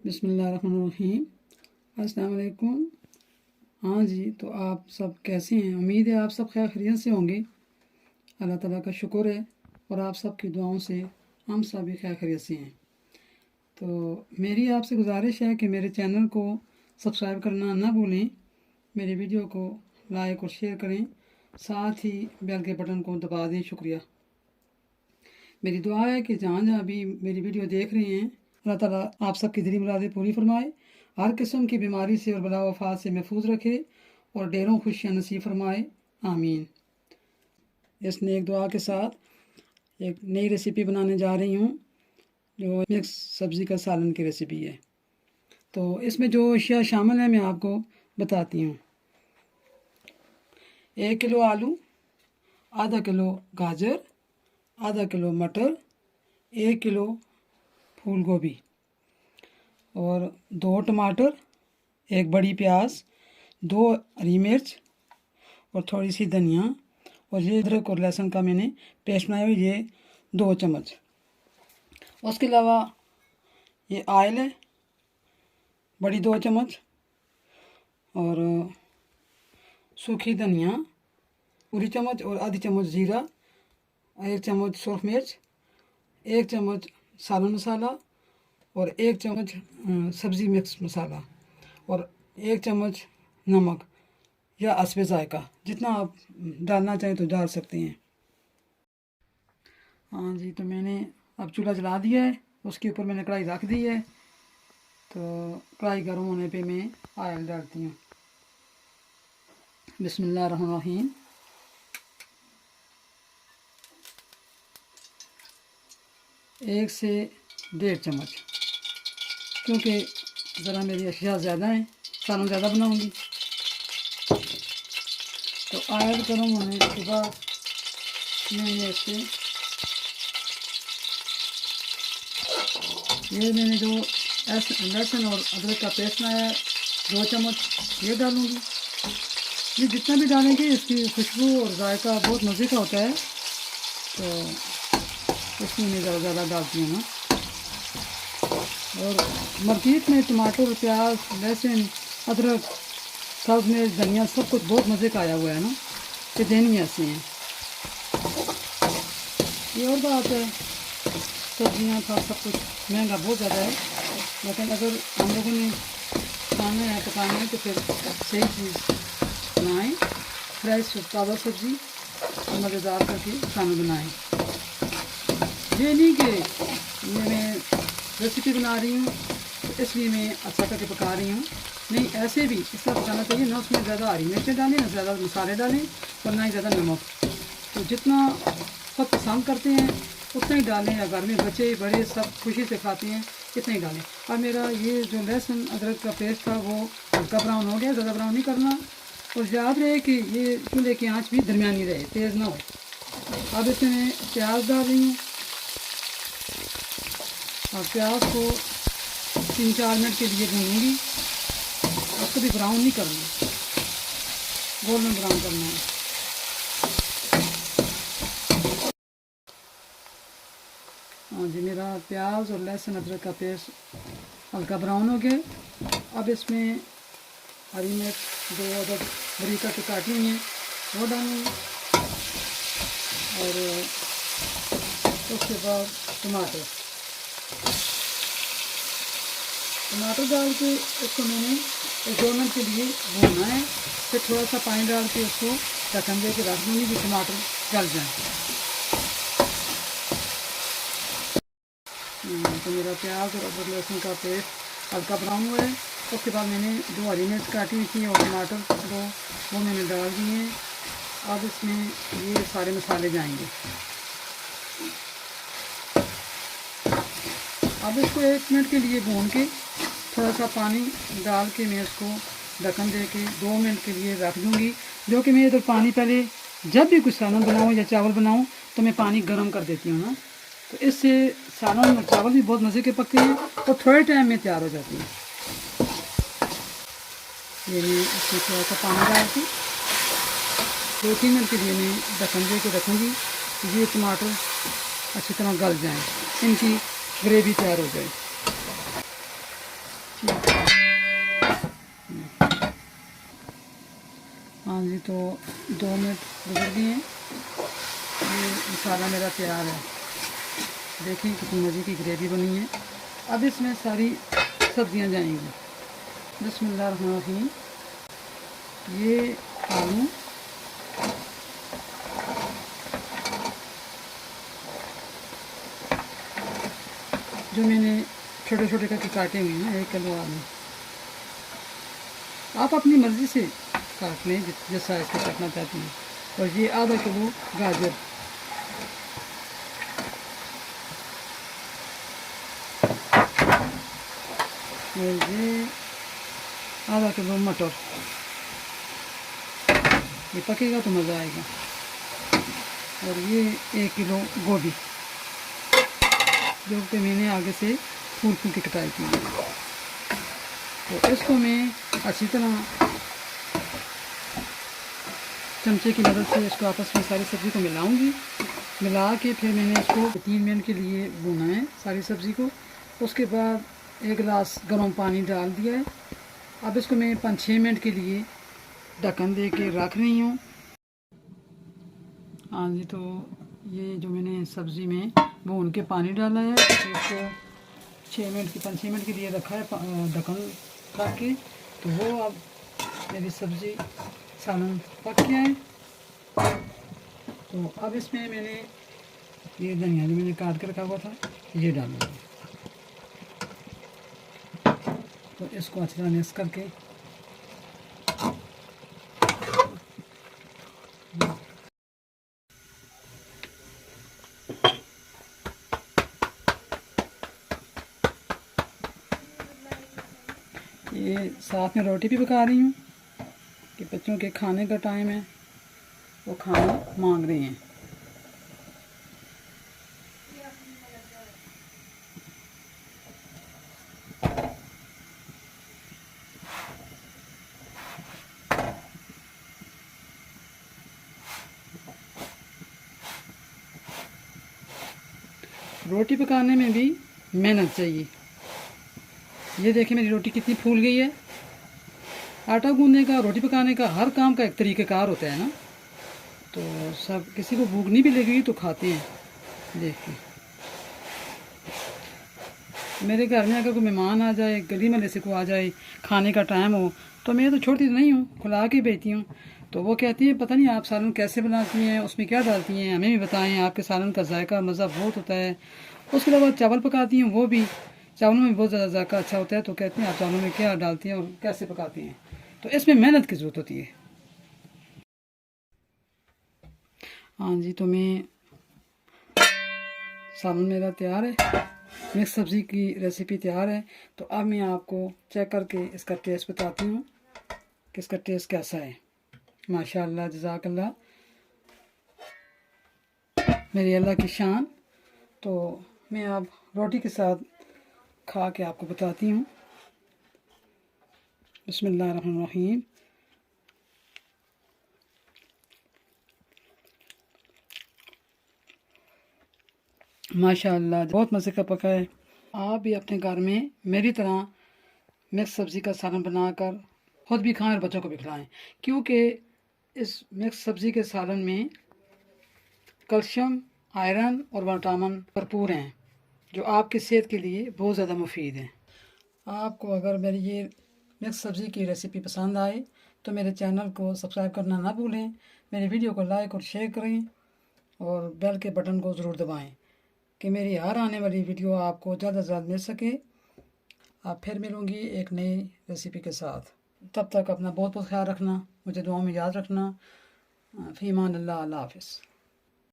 बिस्मिल्लाहिर्रहमानिर्रहीम। अस्सलाम वालेकुम। हाँ जी, तो आप सब कैसे हैं? उम्मीद है आप सब खैर खैरियत से होंगे। अल्लाह ताला का शुक्र है और आप सब की दुआओं से हम सब भी खैर खैरियत से हैं। तो मेरी आपसे गुजारिश है कि मेरे चैनल को सब्सक्राइब करना ना भूलें, मेरी वीडियो को लाइक और शेयर करें, साथ ही बेल के बटन को दबा दें। शुक्रिया। मेरी दुआ है कि जहाँ जहाँ भी मेरी वीडियो देख रहे हैं, अल्लाह ताला आप सबकी दिली मुरादें पूरी फरमाए, हर किस्म की बीमारी से और बला वफात से महफूज रखे और ढेरों खुशियाँ नसीब फरमाए। आमीन। इस नेक दुआ के साथ एक नई रेसिपी बनाने जा रही हूँ, जो मिक्स सब्ज़ी का सालन की रेसिपी है। तो इसमें जो अशिया शामिल है मैं आपको बताती हूँ। 1 किलो आलू, आधा किलो गाजर, आधा किलो मटर, 1 किलो फूल गोभी और 2 टमाटर, 1 बड़ी प्याज, 2 हरी मिर्च और थोड़ी सी धनिया, और ये अदरक और लहसुन का मैंने पेस्ट बनाया हुआ, ये 2 चम्मच। उसके अलावा ये आयल है बड़ी 2 चम्मच, और सूखी धनिया पूरी चम्मच, और आधी चम्मच जीरा, 1 चम्मच सूरख मिर्च, 1 चम्मच सालन मसाला और 1 चम्मच सब्ज़ी मिक्स मसाला और 1 चम्मच नमक या हस्बे ज़ायका, जितना आप डालना चाहें तो डाल सकते हैं। हाँ जी, तो मैंने अब चूल्हा जला दिया है, उसके ऊपर मैंने कढ़ाई रख दी है। तो कढ़ाई गर्म होने पे मैं ऑयल डालती हूँ। बिस्मिल्लाहिर्रहमानिर्रहीम। एक से 1.5 चम्मच, क्योंकि ज़रा मेरी अशिया ज़्यादा है, सालन ज़्यादा बनाऊंगी। तो ऑयल गर्म होने के बाद मैंने इससे ये मैंने जो लहसुन और अदरक का पेस्ट बनाया 2 चम्मच ये डालूंगी। ये जितना भी डालेंगे इसकी खुशबू और जायका बहुत मज़े का होता है, तो इसमें मैं ज़्यादा डालती हूँ ना। और मार्केट में टमाटर, प्याज, लहसुन, अदरक, सब्ज़ मिर्च, धनिया सब कुछ बहुत मज़े का आया हुआ है ना, कि देनी ऐसी हैं। ये और बात है, सब्जियाँ था सब कुछ महंगा बहुत ज़्यादा है, लेकिन अगर हम लोगों ने खाना है पकाना है तो फिर सही चीज़ बनाएं, फ्रेश ताज़ा सब्ज़ी मज़ेदार करके खाना बनाएं। ये नहीं कि मैं रेसिपी बना रही हूँ तो इसलिए मैं अच्छा करके पका रही हूँ, नहीं, ऐसे भी इस तरह पकाना चाहिए ना। उसमें ज़्यादा हरी मिर्चें डालें, ना ज़्यादा मसाले डालें और ना ही ज़्यादा नमक। तो जितना सब पसंद करते हैं उतना ही डालें, या घर में बच्चे बड़े सब खुशी से खाते हैं इतना ही डालें। और मेरा ये जो लहसुन अदरक का पेस्ट था वो हल्का ब्राउन हो गया, ज़्यादा ब्राउन नहीं करना, और याद रहे कि ये चूल्हे की आंच भी दरमियानी रहे, तेज़ ना हो। अब इसमें प्याज डाल रही हूँ और प्याज को 3-4 मिनट के लिए भूनूंगी। उसको भी ब्राउन नहीं करना, गोल्डन ब्राउन करना है। हाँ जी, मेरा प्याज और लहसुन अदरक का पेस्ट हल्का ब्राउन हो गया। अब इसमें हरी मिर्च 2 अदद बरीक करके काटी हुई हैं वो डालूँगी, और उसके बाद टमाटर डाल के इसको मैंने 2 मिनट के लिए भूनना है। फिर थोड़ा सा पानी डाल के उसको ढक्कन दे के रख दूँगी कि टमाटर गल जाए। तो मेरा प्याज और अदरक लहसुन का पेस्ट हल्का ब्राउन हुआ है। उसके बाद मैंने 2 हरी मिर्च काटी हुई थी और टमाटर वो मैंने डाल दिए हैं। अब इसमें ये सारे मसाले जाएंगे। अब इसको 1 मिनट के लिए भून के थोड़ा सा पानी डाल के मैं इसको ढक्कन दे के 2 मिनट के लिए रख दूँगी। जो कि मैं इधर पानी पहले जब भी कुछ सालन बनाऊँ या चावल बनाऊँ तो मैं पानी गर्म कर देती हूँ ना, तो इससे सालन और चावल भी बहुत मज़े के पकते हैं और थोड़े टाइम में तैयार हो जाती है। ये मैं इसमें थोड़ा सा पानी डाल के 2-3 मिनट के लिए मैं ढक्कन दे के रखूँगी। ये टमाटर अच्छी तरह गल जाएँ, इनकी ग्रेवी तैयार हो जाए। हाँ जी, तो 2 मिनट गुजर गए हैं। ये मसाला मेरा तैयार है। देखिए कितनी मज़े की ग्रेवी बनी है। अब इसमें सारी सब्जियां जाएंगी। बिस्मिल्लाहिर्रहमानिर्रहीम। ये आलू, जो मैंने छोटे छोटे करके काटे हुए हैं, 1 किलो आलू। आप अपनी मर्ज़ी से काट लें जिस साइज़ का काटना चाहती हैं। और ये आधा किलो गाजर, और ये आधा किलो मटर। ये पकेगा तो मज़ा आएगा। और ये 1 किलो गोभी, जो कि मैंने आगे से फूल फूल की कटाई की है। तो इसको मैं अच्छी तरह चमचे की मदद से इसको आपस में सारी सब्ज़ी को मिलाऊंगी। मिला के फिर मैंने इसको 3 मिनट के लिए भूना है सारी सब्ज़ी को। उसके बाद 1 गिलास गर्म पानी डाल दिया है। अब इसको मैं 5-6 मिनट के लिए ढक्कन दे के रख रही हूँ। हाँ जी, तो ये जो मैंने सब्ज़ी में भून के पानी डाला है, तो इसको 5-6 मिनट के लिए रखा है ढक्कन रख के। तो वो अब मेरी सब्ज़ी सालन पक गया है। तो अब इसमें मैंने ये धनिया जो मैंने काट के रखा हुआ था, ये डालूँगा। तो इसको अच्छी तरह मिक्स करके ये साथ में रोटी भी पका रही हूँ कि बच्चों के खाने का टाइम है, वो खाना मांग रहे हैं। रोटी पकाने में भी मेहनत चाहिए। ये देखिए मेरी रोटी कितनी फूल गई है। आटा गूंदने का, रोटी पकाने का, हर काम का एक तरीक़ाकार होता है ना। तो सब किसी को भूख नहीं भी लगी तो खाते हैं। देखिए मेरे घर में अगर कोई मेहमान आ जाए, गली में से को आ जाए, खाने का टाइम हो, तो मैं तो छोड़ती तो नहीं हूँ, खुला के भेजती हूँ। तो वो कहती है पता नहीं आप सालन कैसे बनाती हैं, उसमें क्या डालती हैं, हमें भी बताएं। आपके सालन का जायका मज़ा बहुत होता है। उसके अलावा चावल पकाती हैं, वो भी चावलों में बहुत ज़्यादा जायका अच्छा होता है। तो कहती हैं आप चावलों में क्या डालती हैं और कैसे पकाती हैं। तो इसमें मेहनत की ज़रूरत होती है। हाँ जी, तो मैं सालन मेरा तैयार है, मिक्स सब्ज़ी की रेसिपी तैयार है। तो अब मैं आपको चेक करके इसका टेस्ट बताती हूँ कि इसका टेस्ट कैसा है। माशाअल्लाह, जज़ाकल्लाह, मेरी अल्लाह की शान। तो मैं अब रोटी के साथ खा के आपको बताती हूँ। बिस्मिल्लाहिर्रहमानिर्रहीम। माशाअल्लाह, बहुत मज़े का पका है। आप भी अपने घर में मेरी तरह मिक्स सब्ज़ी का सालन बनाकर खुद भी खाएं और बच्चों को भी खिलाएं, क्योंकि इस मिक्स सब्ज़ी के सालन में कैल्शियम, आयरन और विटामिन भरपूर हैं, जो आपकी सेहत के लिए बहुत ज़्यादा मुफीद हैं। आपको अगर मेरी ये मिक्स सब्ज़ी की रेसिपी पसंद आए तो मेरे चैनल को सब्सक्राइब करना ना भूलें। मेरे वीडियो को लाइक और शेयर करें और बेल के बटन को ज़रूर दबाएं कि मेरी हर आने वाली वीडियो आपको जल्द से जल्द मिल सके। आप फिर मिलूँगी एक नई रेसिपी के साथ। तब तक अपना बहुत बहुत ख्याल रखना, मुझे दुआ में याद रखना। फ़ी अमान अल्लाह, अल्लाह हाफ़िज़।